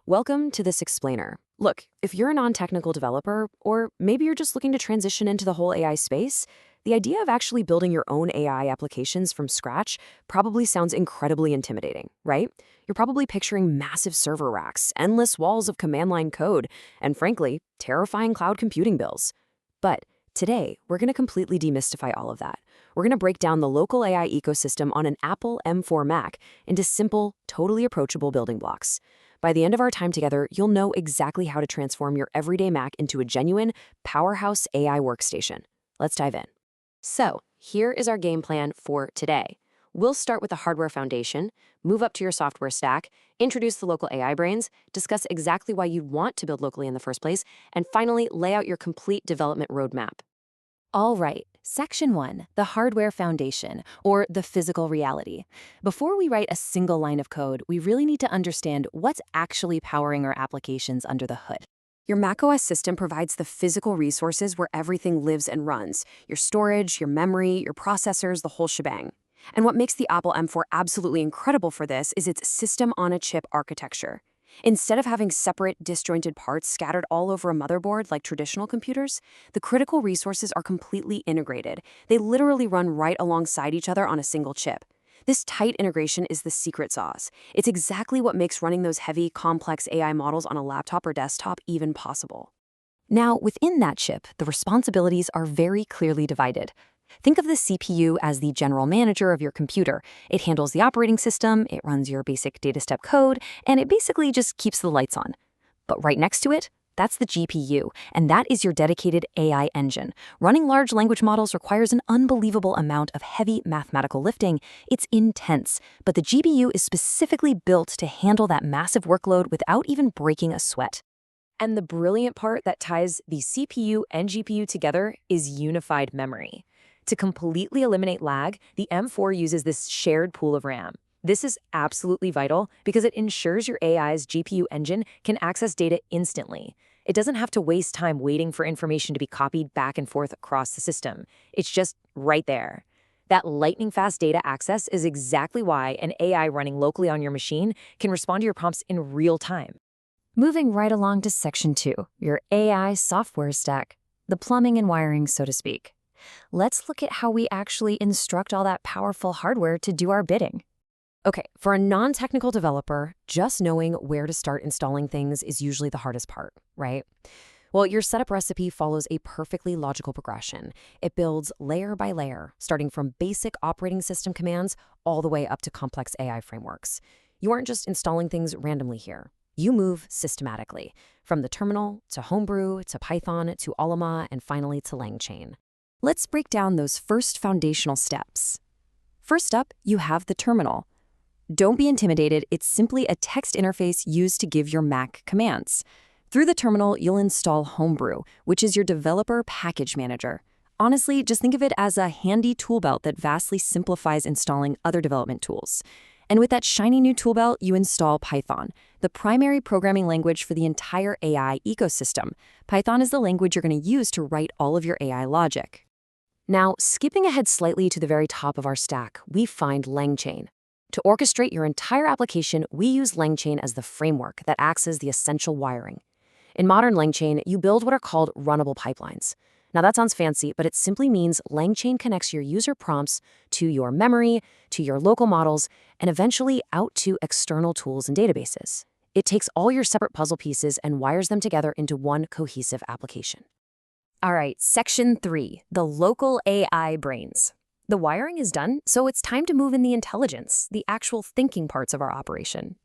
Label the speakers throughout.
Speaker 1: Welcome to this explainer. Look, if you're a non-technical developer, or maybe you're just looking to transition into the whole AI space, the idea of actually building your own AI applications from scratch probably sounds incredibly intimidating, right? You're probably picturing massive server racks, endless walls of command line code, and frankly, terrifying cloud computing bills. But today, we're going to completely demystify all of that. We're going to break down the local AI ecosystem on an Apple M4 Mac into simple, totally approachable building blocks. By the end of our time together, you'll know exactly how to transform your everyday Mac into a genuine, powerhouse AI workstation. Let's dive in. So, here is our game plan for today. We'll start with the hardware foundation, move up to your software stack, introduce the local AI brains, discuss exactly why you'd want to build locally in the first place, and finally, lay out your complete development roadmap.
Speaker 2: All right, Section 1, the hardware foundation, or the physical reality. Before we write a single line of code, we really need to understand what's actually powering our applications under the hood.
Speaker 1: Your macOS system provides the physical resources where everything lives and runs: your storage, your memory, your processors, the whole shebang. And what makes the Apple M4 absolutely incredible for this is its system-on-a-chip architecture. Instead of having separate, disjointed parts scattered all over a motherboard like traditional computers, the critical resources are completely integrated. They literally run right alongside each other on a single chip. This tight integration is the secret sauce. It's exactly what makes running those heavy, complex AI models on a laptop or desktop even possible.
Speaker 2: Now, within that chip, the responsibilities are very clearly divided. Think of the CPU as the general manager of your computer. It handles the operating system, it runs your basic data step code, and it basically just keeps the lights on. But right next to it, that's the GPU, and that is your dedicated AI engine. Running large language models requires an unbelievable amount of heavy mathematical lifting. It's intense, but the GPU is specifically built to handle that massive workload without even breaking a sweat.
Speaker 3: And the brilliant part that ties the CPU and GPU together is unified memory. To completely eliminate lag, the M4 uses this shared pool of RAM. This is absolutely vital because it ensures your AI's GPU engine can access data instantly. It doesn't have to waste time waiting for information to be copied back and forth across the system. It's just right there. That lightning-fast data access is exactly why an AI running locally on your machine can respond to your prompts in real time.
Speaker 2: Moving right along to Section 2, your AI software stack, the plumbing and wiring, so to speak. Let's look at how we actually instruct all that powerful hardware to do our bidding.
Speaker 1: Okay, for a non-technical developer, just knowing where to start installing things is usually the hardest part, right? Well, your setup recipe follows a perfectly logical progression. It builds layer by layer, starting from basic operating system commands all the way up to complex AI frameworks. You aren't just installing things randomly here. You move systematically, from the terminal to Homebrew to Python to Ollama and finally to LangChain. Let's break down those first foundational steps. First up, you have the terminal. Don't be intimidated, it's simply a text interface used to give your Mac commands. Through the terminal, you'll install Homebrew, which is your developer package manager. Honestly, just think of it as a handy tool belt that vastly simplifies installing other development tools. And with that shiny new tool belt, you install Python, the primary programming language for the entire AI ecosystem. Python is the language you're going to use to write all of your AI logic. Now, skipping ahead slightly to the very top of our stack, we find LangChain. To orchestrate your entire application, we use LangChain as the framework that acts as the essential wiring. In modern LangChain, you build what are called runnable pipelines. Now that sounds fancy, but it simply means LangChain connects your user prompts to your memory, to your local models, and eventually out to external tools and databases. It takes all your separate puzzle pieces and wires them together into one cohesive application.
Speaker 3: All right, Section 3, the local AI brains. The wiring is done, so it's time to move in the intelligence, the actual thinking parts of our operation.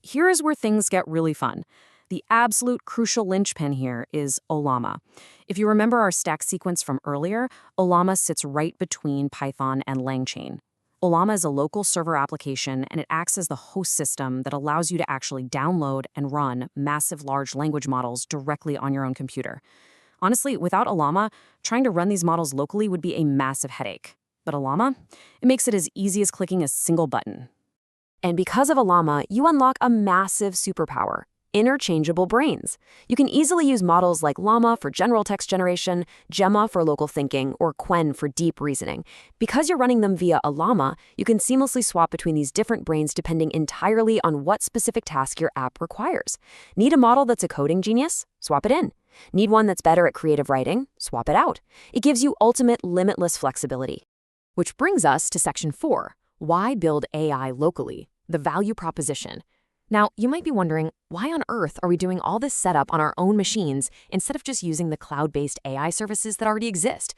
Speaker 1: Here is where things get really fun. The absolute crucial linchpin here is Ollama. If you remember our stack sequence from earlier, Ollama sits right between Python and LangChain. Ollama is a local server application, and it acts as the host system that allows you to actually download and run massive large language models directly on your own computer. Honestly, without Ollama, trying to run these models locally would be a massive headache. But Ollama, it makes it as easy as clicking a single button. And because of Ollama, you unlock a massive superpower. interchangeable brains. You can easily use models like Llama for general text generation, Gemma for local thinking, or Qwen for deep reasoning. Because you're running them via Ollama, you can seamlessly swap between these different brains depending entirely on what specific task your app requires. Need a model that's a coding genius? Swap it in. Need one that's better at creative writing? Swap it out. It gives you ultimate limitless flexibility. Which brings us to Section 4, why build AI locally? The value proposition. Now, you might be wondering, why on earth are we doing all this setup on our own machines instead of just using the cloud-based AI services that already exist?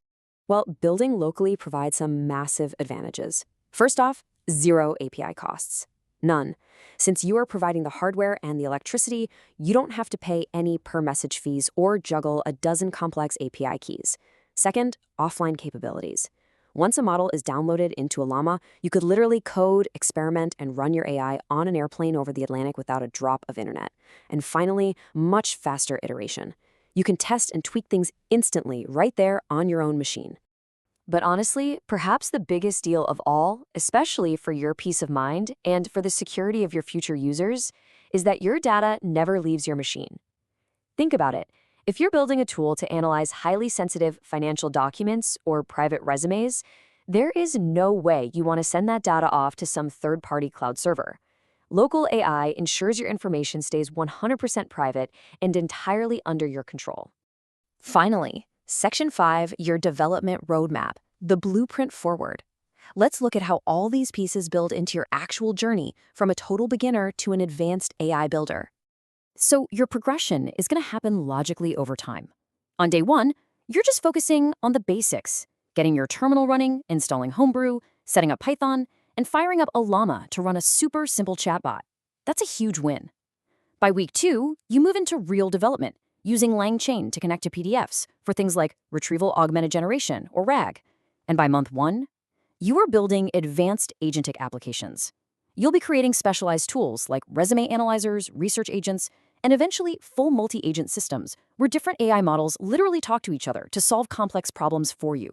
Speaker 1: Well, building locally provides some massive advantages. First off, zero API costs. None. Since you are providing the hardware and the electricity, you don't have to pay any per-message fees or juggle a dozen complex API keys. Second, offline capabilities. Once a model is downloaded into Llama, you could literally code, experiment, and run your AI on an airplane over the Atlantic without a drop of internet. And finally, much faster iteration. You can test and tweak things instantly right there on your own machine. But honestly, perhaps the biggest deal of all, especially for your peace of mind and for the security of your future users, is that your data never leaves your machine. Think about it. If you're building a tool to analyze highly sensitive financial documents or private resumes, there is no way you want to send that data off to some third-party cloud server. Local AI ensures your information stays 100% private and entirely under your control. Finally, Section 5, your development roadmap, the blueprint forward. Let's look at how all these pieces build into your actual journey from a total beginner to an advanced AI builder. So your progression is going to happen logically over time. On day 1, you're just focusing on the basics, getting your terminal running, installing Homebrew, setting up Python, and firing up Ollama to run a super simple chatbot. That's a huge win. By week 2, you move into real development, using LangChain to connect to PDFs for things like retrieval augmented generation or RAG. And by month 1, you are building advanced agentic applications. You'll be creating specialized tools like resume analyzers, research agents, and eventually full multi-agent systems where different AI models literally talk to each other to solve complex problems for you.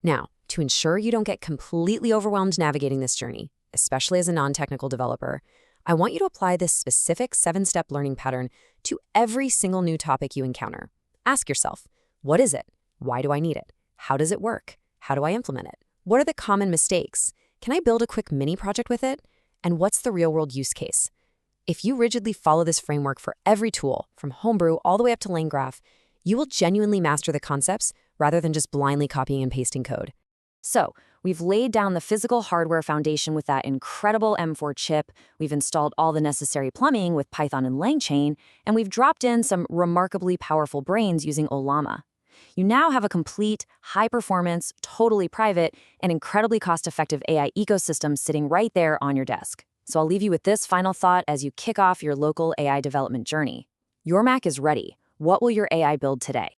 Speaker 1: Now, to ensure you don't get completely overwhelmed navigating this journey, especially as a non-technical developer, I want you to apply this specific 7-step learning pattern to every single new topic you encounter. Ask yourself, what is it? Why do I need it? How does it work? How do I implement it? What are the common mistakes? Can I build a quick mini project with it? And what's the real-world use case? If you rigidly follow this framework for every tool, from Homebrew all the way up to LangGraph, you will genuinely master the concepts rather than just blindly copying and pasting code. So, we've laid down the physical hardware foundation with that incredible M4 chip, we've installed all the necessary plumbing with Python and LangChain, and we've dropped in some remarkably powerful brains using Ollama. You now have a complete, high-performance, totally private, and incredibly cost-effective AI ecosystem sitting right there on your desk. So I'll leave you with this final thought as you kick off your local AI development journey. Your Mac is ready. What will your AI build today?